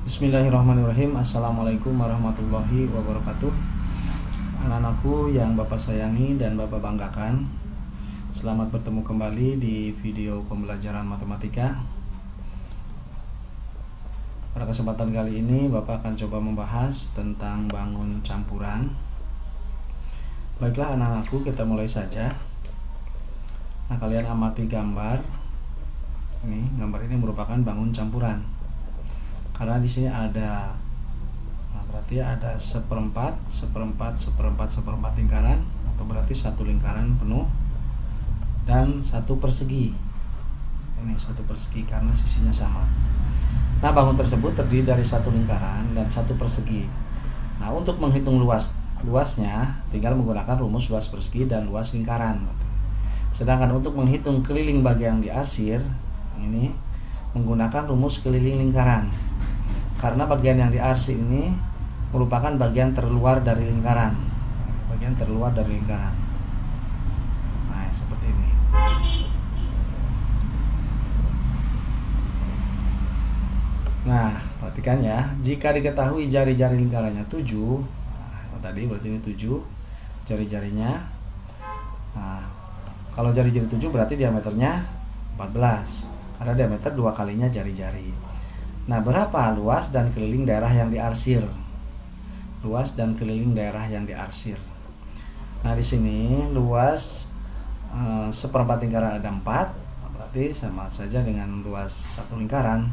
Bismillahirrahmanirrahim. Assalamualaikum warahmatullahi wabarakatuh. Anak-anakku yang Bapak sayangi dan Bapak banggakan, selamat bertemu kembali di video pembelajaran matematika. Pada kesempatan kali ini Bapak akan coba membahas tentang bangun campuran. Baiklah anak-anakku, kita mulai saja. Nah, kalian amati gambar. Gambar ini merupakan bangun campuran. Karena di sini ada, berarti ada seperempat lingkaran, atau berarti satu lingkaran penuh dan satu persegi. Ini satu persegi karena sisinya sama. Nah, bangun tersebut terdiri dari satu lingkaran dan satu persegi. Nah, untuk menghitung luasnya tinggal menggunakan rumus luas persegi dan luas lingkaran. Sedangkan untuk menghitung keliling bagian diarsir ini menggunakan rumus keliling lingkaran. Karena bagian yang diarsir ini merupakan bagian terluar dari lingkaran. Nah, seperti ini. Nah, perhatikan ya. Jika diketahui jari-jari lingkarannya 7, tadi berarti ini 7 jari-jarinya. Nah, kalau jari-jari 7 berarti diameternya 14. Karena diameter 2 kalinya jari-jari. Nah, berapa luas dan keliling daerah yang diarsir? Nah, di sini luas seperempat lingkaran ada 4, berarti sama saja dengan luas satu lingkaran.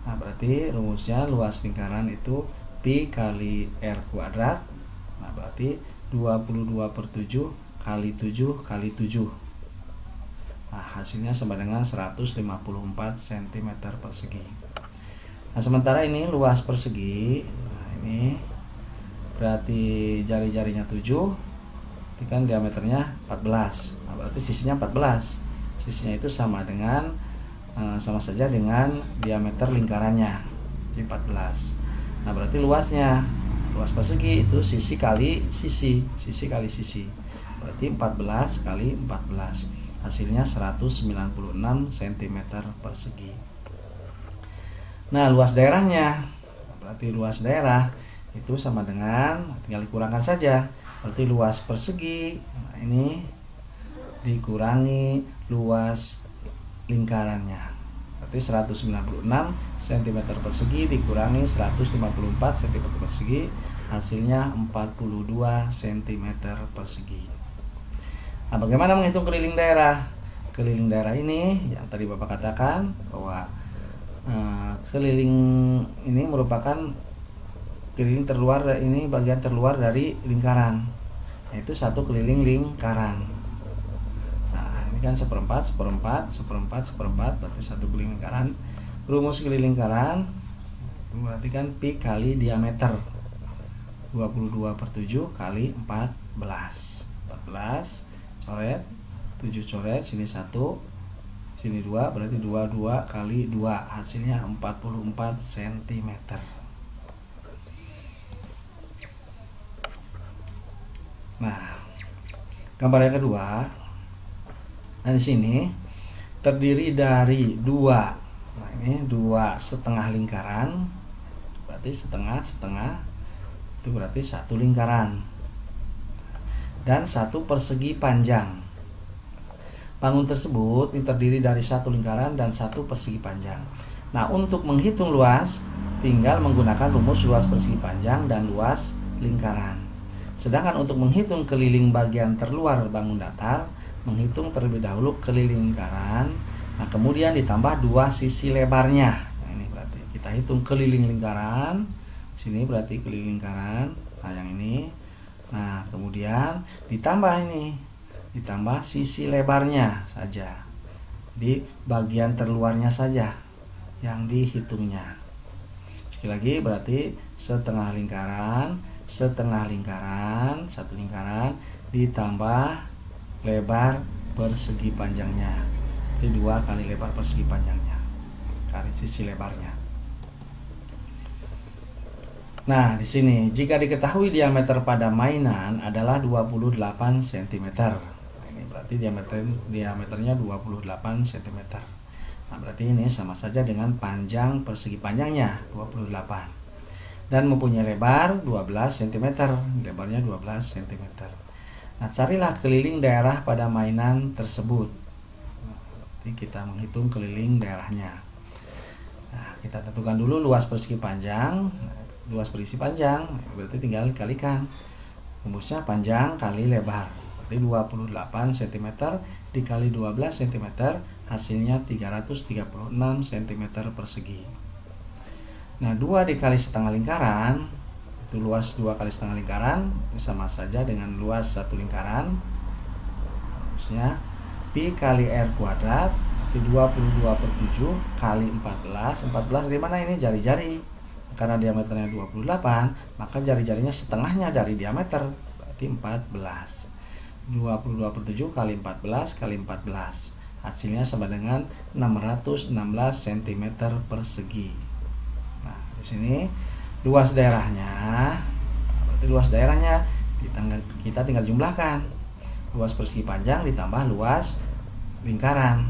Nah, berarti rumusnya luas lingkaran itu pi kali r kuadrat. Nah, berarti 22/7 kali 7 kali 7. Nah, hasilnya sama dengan 154 cm persegi. Nah, sementara ini luas persegi. Nah, ini berarti jari-jarinya 7, kan diameternya 14. Nah, berarti sisinya 14. Sisinya itu sama saja dengan diameter lingkarannya, jadi 14. Nah, berarti luas persegi itu sisi kali sisi. Berarti 14 kali 14. Hasilnya 196 cm persegi. Nah, luas daerahnya, berarti luas daerah itu sama dengan, tinggal dikurangkan saja. Berarti luas persegi, nah ini dikurangi luas lingkarannya. Berarti 196 cm persegi dikurangi 154 cm persegi, hasilnya 42 cm persegi. Nah, bagaimana menghitung keliling daerah? Keliling daerah ini yang tadi Bapak katakan bahwa keliling ini merupakan keliling terluar, ini bagian terluar dari lingkaran, yaitu satu keliling lingkaran. Nah, ini kan seperempat, berarti satu keliling lingkaran. Rumus keliling lingkaran berarti kan pi kali diameter, 22/7 kali 14. Coret 7 coret, sini 1, sini 2, berarti 22 kali 2, hasilnya 44 cm. Nah, gambar yang kedua. Nah, di sini terdiri dari 2. Nah, ini 2 setengah lingkaran. Berarti setengah itu berarti satu lingkaran. Dan satu persegi panjang. Bangun tersebut ini terdiri dari satu lingkaran dan satu persegi panjang. Nah, untuk menghitung luas tinggal menggunakan rumus luas persegi panjang dan luas lingkaran. Sedangkan untuk menghitung keliling bagian terluar bangun datar, menghitung terlebih dahulu keliling lingkaran. Nah, kemudian ditambah 2 sisi lebarnya. Nah, ini berarti kita hitung keliling lingkaran. Sini berarti keliling lingkaran. Nah, yang ini. Nah, kemudian ditambah sisi lebarnya saja, di bagian terluarnya saja yang dihitungnya. Sekali lagi berarti setengah lingkaran, satu lingkaran ditambah lebar persegi panjangnya, itu 2 kali lebar persegi panjangnya kali sisi lebarnya. Nah, di sini jika diketahui diameter pada mainan adalah 28 cm. Berarti diameternya 28 cm. Nah, berarti ini sama saja dengan panjang persegi panjangnya 28 dan mempunyai lebar 12 cm, lebarnya 12 cm. Nah, carilah keliling daerah pada mainan tersebut. Nanti kita menghitung keliling daerahnya. Nah, kita tentukan dulu luas persegi panjang. Luas persegi panjang berarti tinggal dikalikan. Rumusnya panjang kali lebar. Berarti 28 cm dikali 12 cm, hasilnya 336 cm persegi. Nah, 2 dikali setengah lingkaran, itu luas 2 kali setengah lingkaran, sama saja dengan luas satu lingkaran. Maksudnya pi kali r kuadrat, itu 22/7 kali 14. 14 dari mana ini? Jari-jari. Karena diameternya 28, maka jari-jarinya setengahnya dari diameter, berarti 14. 22/7 kali 14 kali 14. Hasilnya sama dengan 616 cm persegi. Nah, di sini luas daerahnya, berarti luas daerahnya kita tinggal jumlahkan. Luas persegi panjang ditambah luas lingkaran.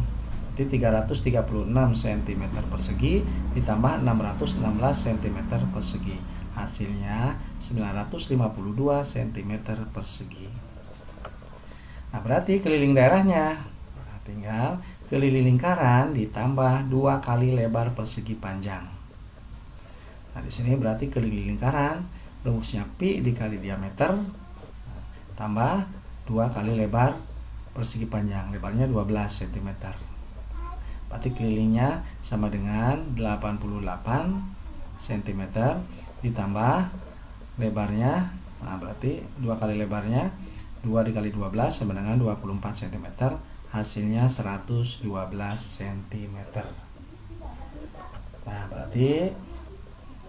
Berarti 336 cm persegi ditambah 616 cm persegi. Hasilnya 952 cm persegi. Nah, berarti keliling daerahnya tinggal keliling lingkaran ditambah 2 kali lebar persegi panjang. Nah, di sini berarti keliling lingkaran rumusnya pi dikali diameter tambah 2 kali lebar persegi panjang. Lebarnya 12 cm. Berarti kelilingnya sama dengan 88 cm ditambah lebarnya. Nah, berarti 2 kali lebarnya 2 dikali 12 sama dengan 24 cm. Hasilnya 112 cm. Nah, berarti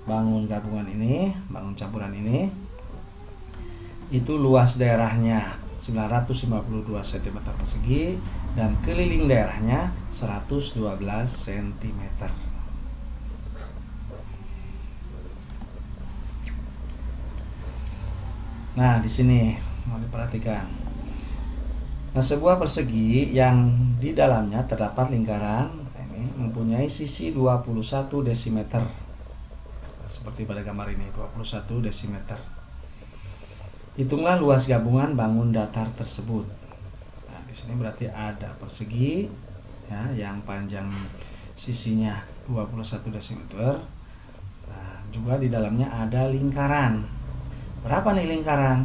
bangun gabungan ini, bangun campuran ini, itu luas daerahnya 952 cm persegi dan keliling daerahnya 112 cm. Nah, di sini mau diperhatikan. Nah, sebuah persegi yang di dalamnya terdapat lingkaran ini mempunyai sisi 21 desimeter. Seperti pada gambar ini, 21 desimeter. Hitunglah luas gabungan bangun datar tersebut. Nah, di sini berarti ada persegi ya, yang panjang sisinya 21 desimeter. Nah, juga di dalamnya ada lingkaran. Berapa nih lingkaran?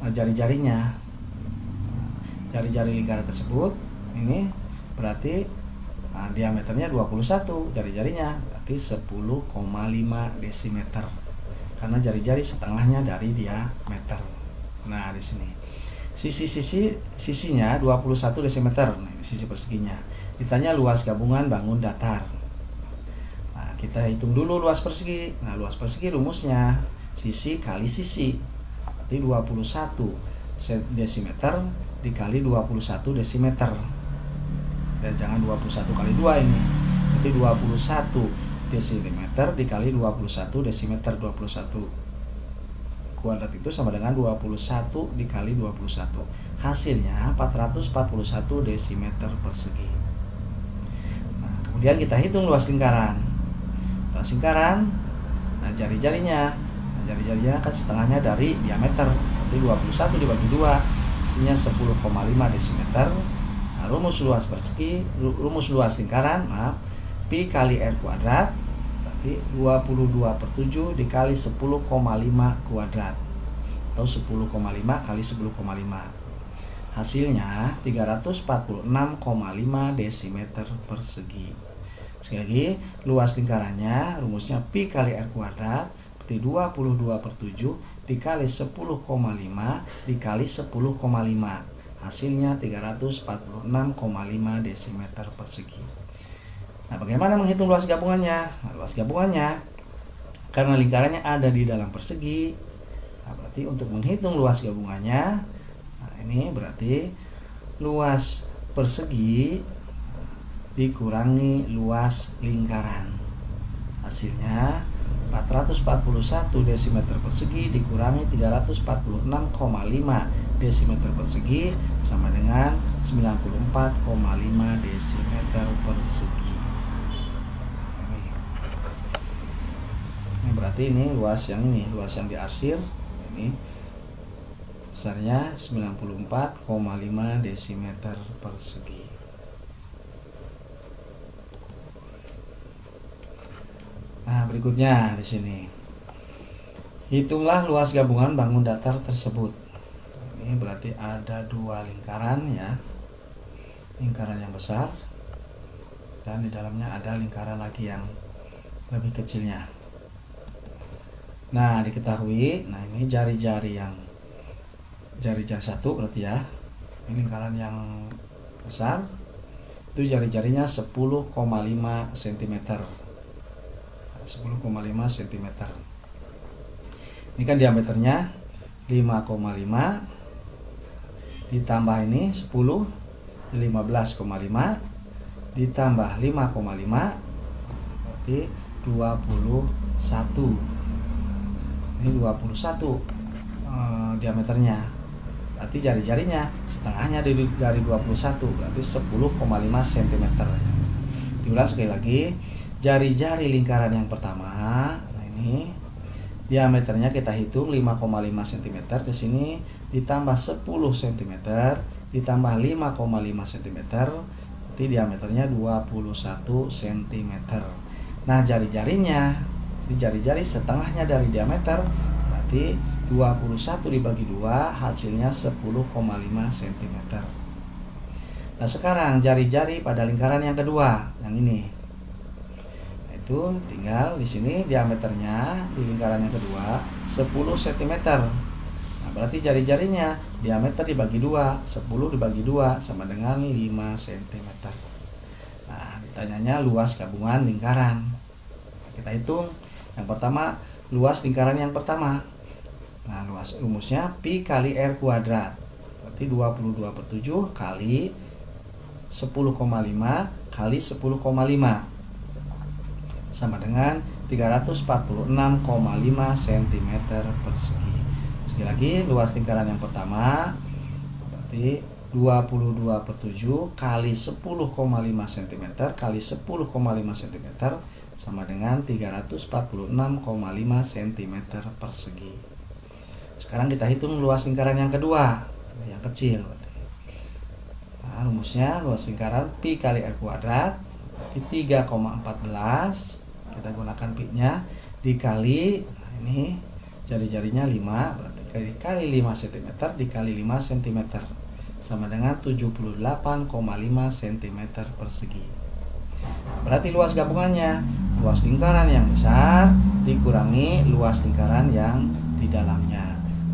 Nah, jari-jarinya. Jari-jari lingkaran tersebut ini berarti diameternya 21 jari-jarinya, berarti 10,5 desimeter. Karena jari-jari setengahnya dari diameter. Nah, di sini sisinya 21 desimeter. Nah, ini sisi perseginya. Ditanya luas gabungan bangun datar. Nah, kita hitung dulu luas persegi. Nah, luas persegi rumusnya sisi kali sisi. Berarti 21 desimeter dikali 21 desimeter. Dan jangan 21 kali 2 ini. Berarti 21 desimeter dikali 21 desimeter. 21 kuadrat itu sama dengan 21 dikali 21. Hasilnya 441 desimeter persegi. Nah, kemudian kita hitung luas lingkaran. Luas lingkaran, nah jari-jarinya. Nah, jari-jarinya kan setengahnya dari diameter. Berarti 21 dibagi 2, hasilnya 10,5 desimeter. Nah, rumus luas persegi, rumus luas lingkaran, maaf, pi kali r kuadrat. 22/7 dikali 10,5 kuadrat atau 10,5 kali 10,5. Hasilnya 346,5 desimeter persegi. Sekali lagi, luas lingkarannya rumusnya pi kali r kuadrat berarti 22/7 dikali 10,5 dikali 10,5. Hasilnya 346,5 desimeter persegi. Nah, bagaimana menghitung luas gabungannya? Nah, luas gabungannya, karena lingkarannya ada di dalam persegi, nah, berarti untuk menghitung luas gabungannya, nah ini berarti luas persegi dikurangi luas lingkaran. Hasilnya 441 desimeter persegi dikurangi 346,5 desimeter persegi sama dengan 94,5 desimeter persegi. berarti ini luas yang diarsir ini besarnya 94,5 desimeter persegi. Nah, berikutnya di sini. Hitunglah luas gabungan bangun datar tersebut. Ini berarti ada dua lingkaran ya. Lingkaran yang besar dan di dalamnya ada lingkaran lagi yang lebih kecilnya. Nah, diketahui, nah ini jari-jari satu berarti ya. Ini lingkaran yang besar itu jari-jarinya 10,5 cm. 10,5 cm. Ini kan diameternya 5,5 ditambah ini 10 15,5 ditambah 5,5 berarti 21. Ini 21 diameternya. Berarti jari-jarinya setengahnya dari 21 berarti 10,5 cm. Diulang sekali lagi. Jari-jari lingkaran yang pertama, nah ini diameternya kita hitung 5,5 cm. Di sini ditambah 10 cm ditambah 5,5 cm, berarti diameternya 21 cm. Nah, jari-jarinya, di jari-jari setengahnya dari diameter, berarti 21 dibagi 2 hasilnya 10,5 cm. Nah, sekarang jari-jari pada lingkaran yang kedua, yang ini. Itu tinggal di sini diameternya di lingkaran yang kedua 10 cm. Nah, berarti jari-jarinya diameter dibagi 2, 10 dibagi 2 sama dengan 5 cm. Nah, ditanyanya luas gabungan lingkaran. Kita hitung. Yang pertama, luas lingkaran yang pertama. Nah, luas rumusnya pi kali r kuadrat. Berarti 22/7 kali 10,5 kali 10,5 sama dengan 346,5 cm persegi. Sekali lagi, luas lingkaran yang pertama berarti 22/7 kali 10,5 cm kali 10,5 cm sama dengan 346,5 cm persegi. Sekarang kita hitung luas lingkaran yang kedua, yang kecil. Nah, rumusnya luas lingkaran pi kali r kuadrat berarti 3,14, kita gunakan pi-nya dikali, nah ini jari-jarinya 5 berarti dikali 5 cm dikali 5 cm sama dengan 78,5 cm persegi. Berarti luas gabungannya luas lingkaran yang besar dikurangi luas lingkaran yang di dalamnya.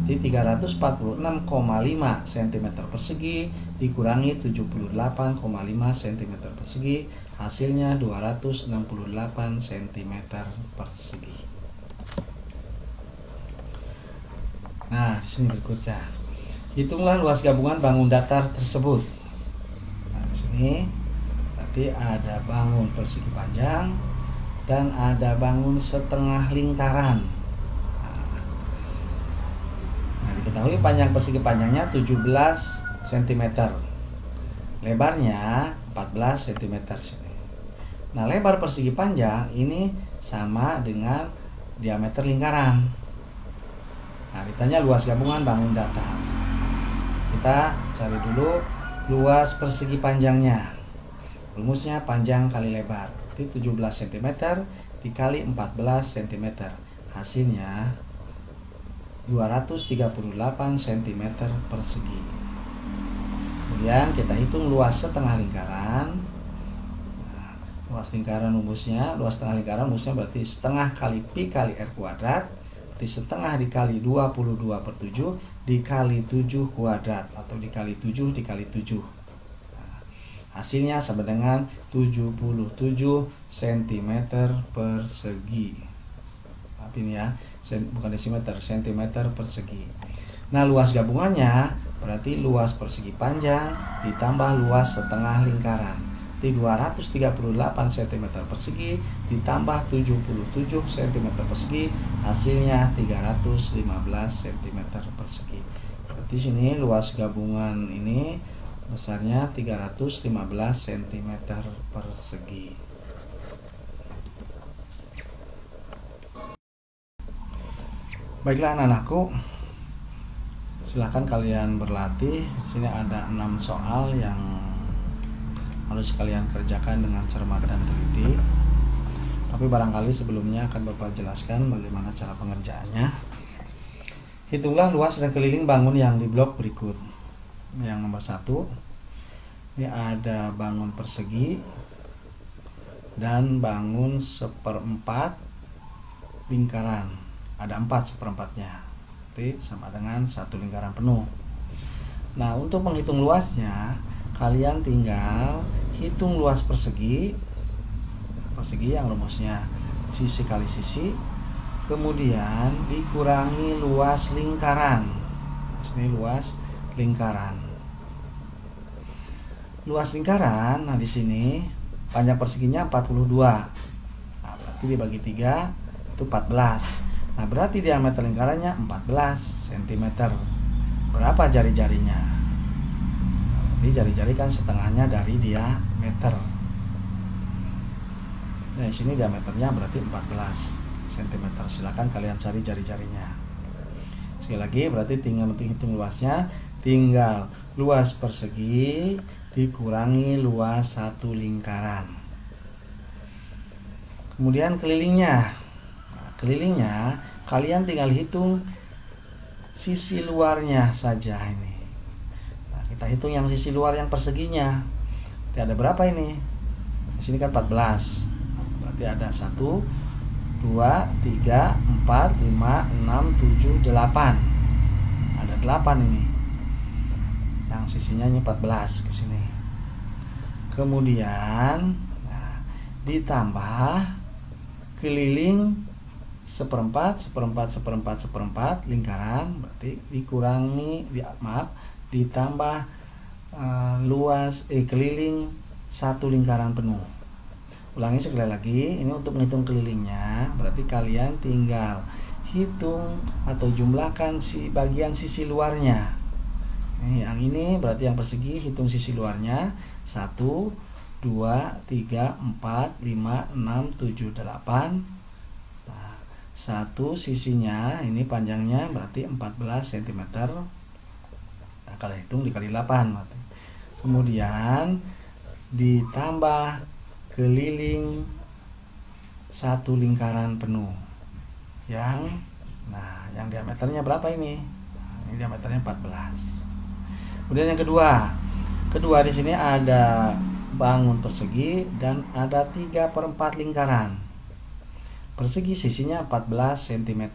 Jadi 346,5 cm persegi dikurangi 78,5 cm persegi, hasilnya 268 cm persegi. Nah, di sini berikutnya. Hitunglah luas gabungan bangun datar tersebut. Nah, di sini berarti ada bangun persegi panjang dan ada bangun setengah lingkaran. Nah, diketahui panjang persegi panjangnya 17 cm. Lebarnya 14 cm sini. Nah, lebar persegi panjang ini sama dengan diameter lingkaran. Nah, ditanya luas gabungan bangun datar. Kita cari dulu luas persegi panjangnya. Rumusnya panjang kali lebar. Itu 17 cm dikali 14 cm. Hasilnya 238 cm persegi. Kemudian kita hitung luas setengah lingkaran. Nah, luas lingkaran rumusnya, luas setengah lingkaran rumusnya berarti setengah kali pi kali r kuadrat. Berarti setengah dikali 22/7 dikali 7 kuadrat atau dikali 7 dikali 7. Nah, hasilnya sama dengan 77 cm persegi. Tapi ini ya, bukan desimeter, cm persegi. Nah, luas gabungannya berarti luas persegi panjang ditambah luas setengah lingkaran. Di 238 cm persegi ditambah 77 cm persegi, hasilnya 315 cm persegi. Berarti sini luas gabungan ini besarnya 315 cm persegi. Baiklah anak-anakku, silahkan kalian berlatih. Di sini ada 6 soal yang harus kalian kerjakan dengan cermat dan teliti. Tapi barangkali sebelumnya akan Bapak jelaskan bagaimana cara pengerjaannya. Hitunglah luas dan keliling bangun yang di blok berikut. Yang nomor 1, ini ada bangun persegi dan bangun 1/4 lingkaran. Ada 4 1/4-nya, berarti sama dengan 1 lingkaran penuh. Nah, untuk menghitung luasnya, kalian tinggal hitung luas persegi yang rumusnya sisi kali sisi, kemudian dikurangi luas lingkaran. Ini luas lingkaran. Luas lingkaran, nah di sini panjang perseginya 42. Nah, berarti dibagi 3 itu 14. Nah, berarti diameter lingkarannya 14 cm. Berapa jari-jarinya? Jadi jari-jari kan setengahnya dari diameter. Nah, di sini diameternya berarti 14 cm. Silakan kalian cari jari-jarinya. Sekali lagi, berarti tinggal hitung luasnya, tinggal luas persegi dikurangi luas 1 lingkaran. Kemudian kelilingnya. Kelilingnya kalian tinggal hitung sisi luarnya saja ini. Nah, kita hitung yang sisi luar yang perseginya. Berarti ada berapa ini? Di sini kan 14. Berarti ada 1 2 3 4 5 6 7 8. Ada 8 ini. Yang sisinya ini 14 ke sini. Kemudian ditambah keliling 1/4 lingkaran, berarti ditambah luas keliling 1 lingkaran penuh. Ulangi sekali lagi, ini untuk menghitung kelilingnya, berarti kalian tinggal hitung atau jumlahkan bagian sisi luarnya. Yang ini berarti yang persegi, hitung sisi luarnya 1 2 3 4 5 6 7 8. Satu sisinya ini panjangnya berarti 14 cm. Nah, kalau hitung dikali 8. Kemudian ditambah keliling 1 lingkaran penuh. Yang diameternya berapa ini? Ini diameternya 14. Kemudian yang kedua di sini ada bangun persegi dan ada 3/4 lingkaran. Persegi sisinya 14 cm.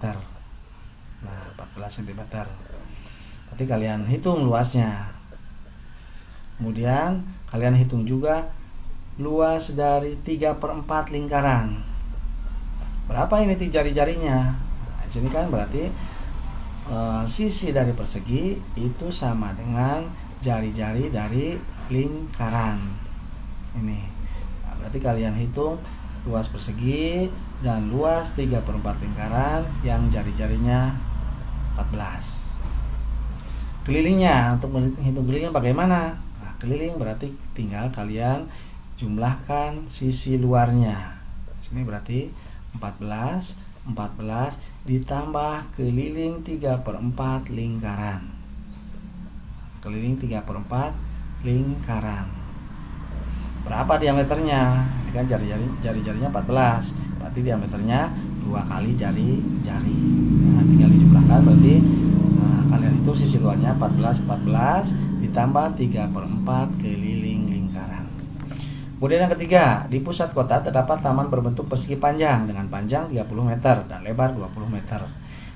Nah, 14 cm. Berarti kalian hitung luasnya. Kemudian kalian hitung juga luas dari 3/4 lingkaran. Berapa ini jari-jarinya? Nah, di sini kan berarti sisi dari persegi itu sama dengan jari-jari dari lingkaran. Ini. Nah, berarti kalian hitung luas persegi dan luas 3/4 lingkaran yang jari-jarinya 14. Kelilingnya, untuk menghitung kelilingnya bagaimana? Nah, keliling berarti tinggal kalian jumlahkan sisi luarnya. Sini berarti 14 ditambah keliling 3/4 lingkaran. Keliling 3/4 lingkaran. Berapa diameternya? Ini kan jari-jarinya 14. Berarti diameternya 2 kali jari-jari. Nah, tinggal dijumlahkan, berarti kalian itu sisi luarnya 14 ditambah 3/4 keliling lingkaran. Kemudian yang ketiga, di pusat kota terdapat taman berbentuk persegi panjang dengan panjang 30 meter dan lebar 20 meter.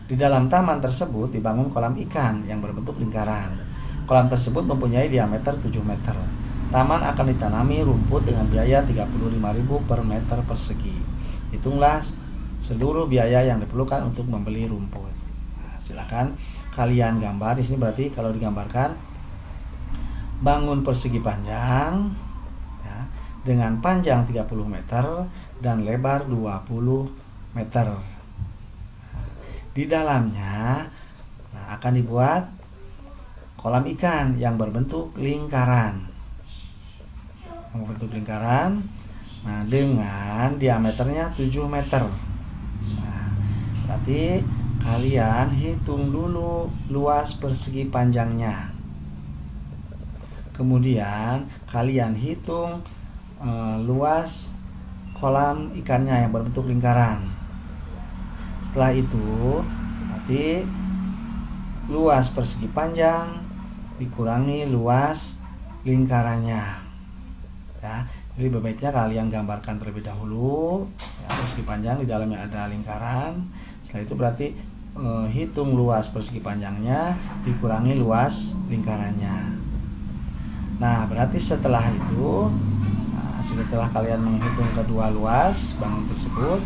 Di dalam taman tersebut dibangun kolam ikan yang berbentuk lingkaran. Kolam tersebut mempunyai diameter 7 meter. Taman akan ditanami rumput dengan biaya 35.000 per meter persegi. Hitunglah seluruh biaya yang diperlukan untuk membeli rumput. Nah, silakan kalian gambar. Di sini berarti kalau digambarkan bangun persegi panjang ya, dengan panjang 30 meter dan lebar 20 meter. Di dalamnya akan dibuat kolam ikan yang berbentuk lingkaran. Dengan diameternya 7 meter. Nah, berarti kalian hitung dulu luas persegi panjangnya. Kemudian kalian hitung luas kolam ikannya yang berbentuk lingkaran. Setelah itu nanti luas persegi panjang dikurangi luas lingkarannya, ya. Jadi baiknya kalian gambarkan terlebih dahulu, ya, persegi panjang di dalamnya ada lingkaran. Setelah itu berarti hitung luas persegi panjangnya dikurangi luas lingkarannya. Nah, berarti setelah itu, setelah kalian menghitung kedua luas bangun tersebut,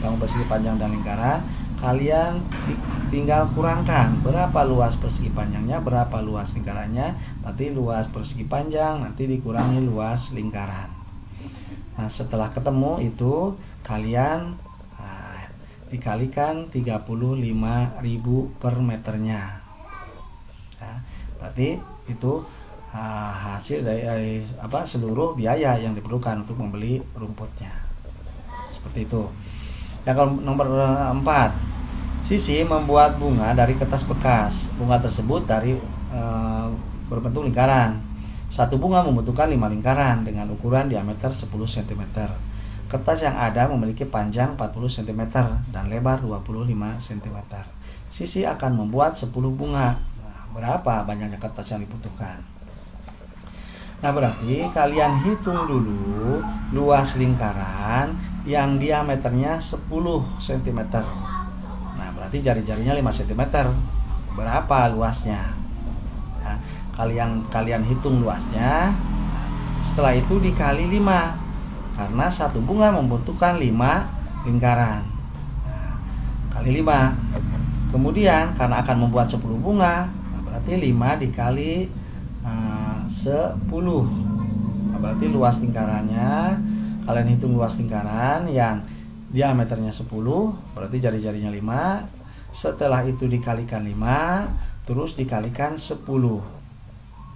bangun persegi panjang dan lingkaran, kalian tinggal kurangkan berapa luas persegi panjangnya, berapa luas lingkarannya. Nanti luas persegi panjang nanti dikurangi luas lingkaran. Nah, setelah ketemu itu kalian dikalikan 35.000 per meternya. Nah, berarti itu hasil dari seluruh biaya yang diperlukan untuk membeli rumputnya. Seperti itu. Ya, kalau nomor 4, Sisi membuat bunga dari kertas bekas. Bunga tersebut dari berbentuk lingkaran. Satu bunga membutuhkan 5 lingkaran dengan ukuran diameter 10 cm. Kertas yang ada memiliki panjang 40 cm dan lebar 25 cm. Sisi akan membuat 10 bunga. Nah, berapa banyaknya kertas yang dibutuhkan? Nah, berarti kalian hitung dulu luas lingkaran yang diameternya 10 cm. Nah, berarti jari-jarinya 5 cm. Berapa luasnya? Nah, kalian hitung luasnya. Setelah itu dikali 5. Karena satu bunga membutuhkan 5 lingkaran. Nah, kali 5. Kemudian karena akan membuat 10 bunga, berarti 5 dikali 10. Nah, berarti luas lingkarannya, kalian hitung luas lingkaran yang diameternya 10, berarti jari-jarinya 5. Setelah itu dikalikan 5, terus dikalikan 10.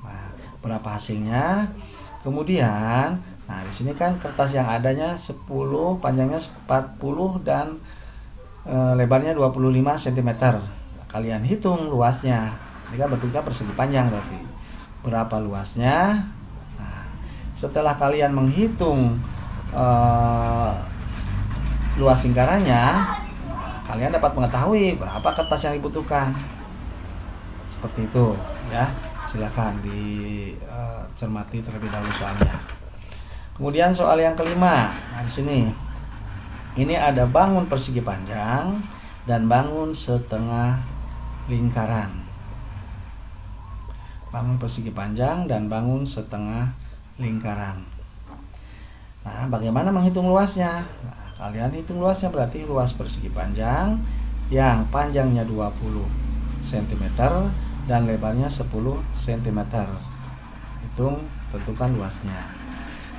Nah, berapa hasilnya? Kemudian, nah di sini kan kertas yang adanya 10, panjangnya 40 dan lebarnya 25 cm. Kalian hitung luasnya. Ini kan bentuknya persegi panjang berarti. Berapa luasnya? Nah, setelah kalian menghitung luas lingkarannya, kalian dapat mengetahui berapa kertas yang dibutuhkan. Seperti itu, ya. Silakan dicermati terlebih dahulu soalnya. Kemudian soal yang kelima. Nah, di sini ini ada bangun persegi panjang dan bangun setengah lingkaran. Bangun persegi panjang dan bangun setengah lingkaran. Nah, bagaimana menghitung luasnya? Nah, kalian hitung luasnya, berarti luas persegi panjang yang panjangnya 20 cm dan lebarnya 10 cm. Hitung, tentukan luasnya.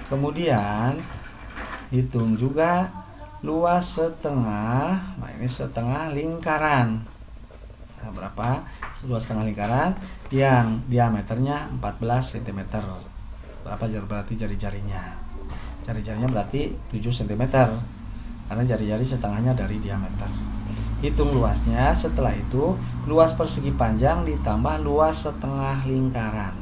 Kemudian hitung juga luas setengah. Nah, ini setengah lingkaran. Nah, berapa luas setengah lingkaran yang diameternya 14 cm. Berapa berarti jari-jarinya? Jari-jarinya berarti 7 cm. Karena jari-jari setengahnya dari diameter. Hitung luasnya. Setelah itu luas persegi panjang ditambah luas setengah lingkaran.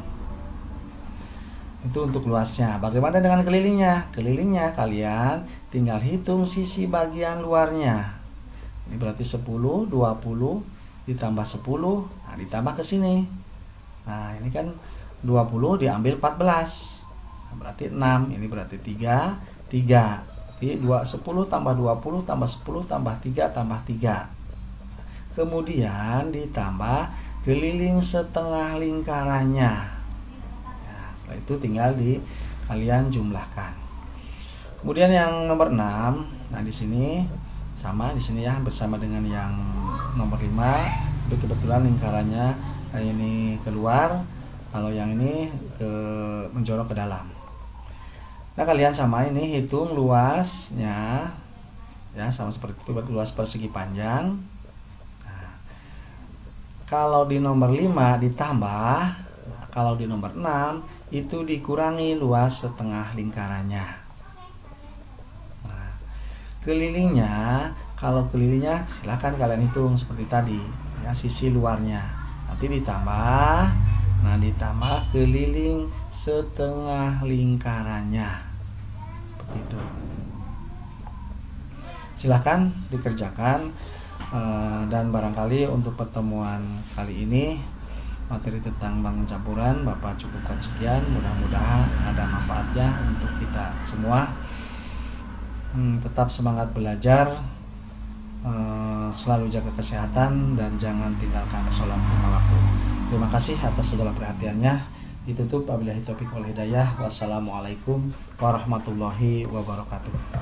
Itu untuk luasnya. Bagaimana dengan kelilingnya? Kelilingnya kalian tinggal hitung sisi bagian luarnya. Ini berarti 10, 20 ditambah 10, nah ditambah ke sini. Nah, ini kan 20 diambil 14. Nah, berarti 6, ini berarti 3, 3. Jadi 10 tambah 20 tambah 10 tambah 3 tambah 3. Kemudian ditambah keliling setengah lingkarannya. Ya, setelah itu tinggal kalian jumlahkan. Kemudian yang nomor 6, nah di sini sama di sini ya, bersama dengan yang nomor 5. Itu kebetulan lingkarannya ini keluar, kalau yang ini menjorok ke dalam. Nah, kalian sama ini hitung luasnya ya, sama seperti itu, buat luas persegi panjang. Nah, kalau di nomor 5 ditambah, nah, kalau di nomor 6 itu dikurangi luas setengah lingkarannya. Kelilingnya Kalau kelilingnya silakan kalian hitung seperti tadi ya, sisi luarnya nanti ditambah keliling setengah lingkarannya seperti itu. Silakan dikerjakan, dan barangkali untuk pertemuan kali ini materi tentang bangun campuran Bapak cukupkan sekian. Mudah-mudahan ada manfaatnya untuk kita semua. Tetap semangat belajar, selalu jaga kesehatan, dan jangan tinggalkan sholat 5 waktu. Terima kasih atas segala perhatiannya. Ditutup wabillahi taufiq wal hidayah. Wassalamualaikum warahmatullahi wabarakatuh.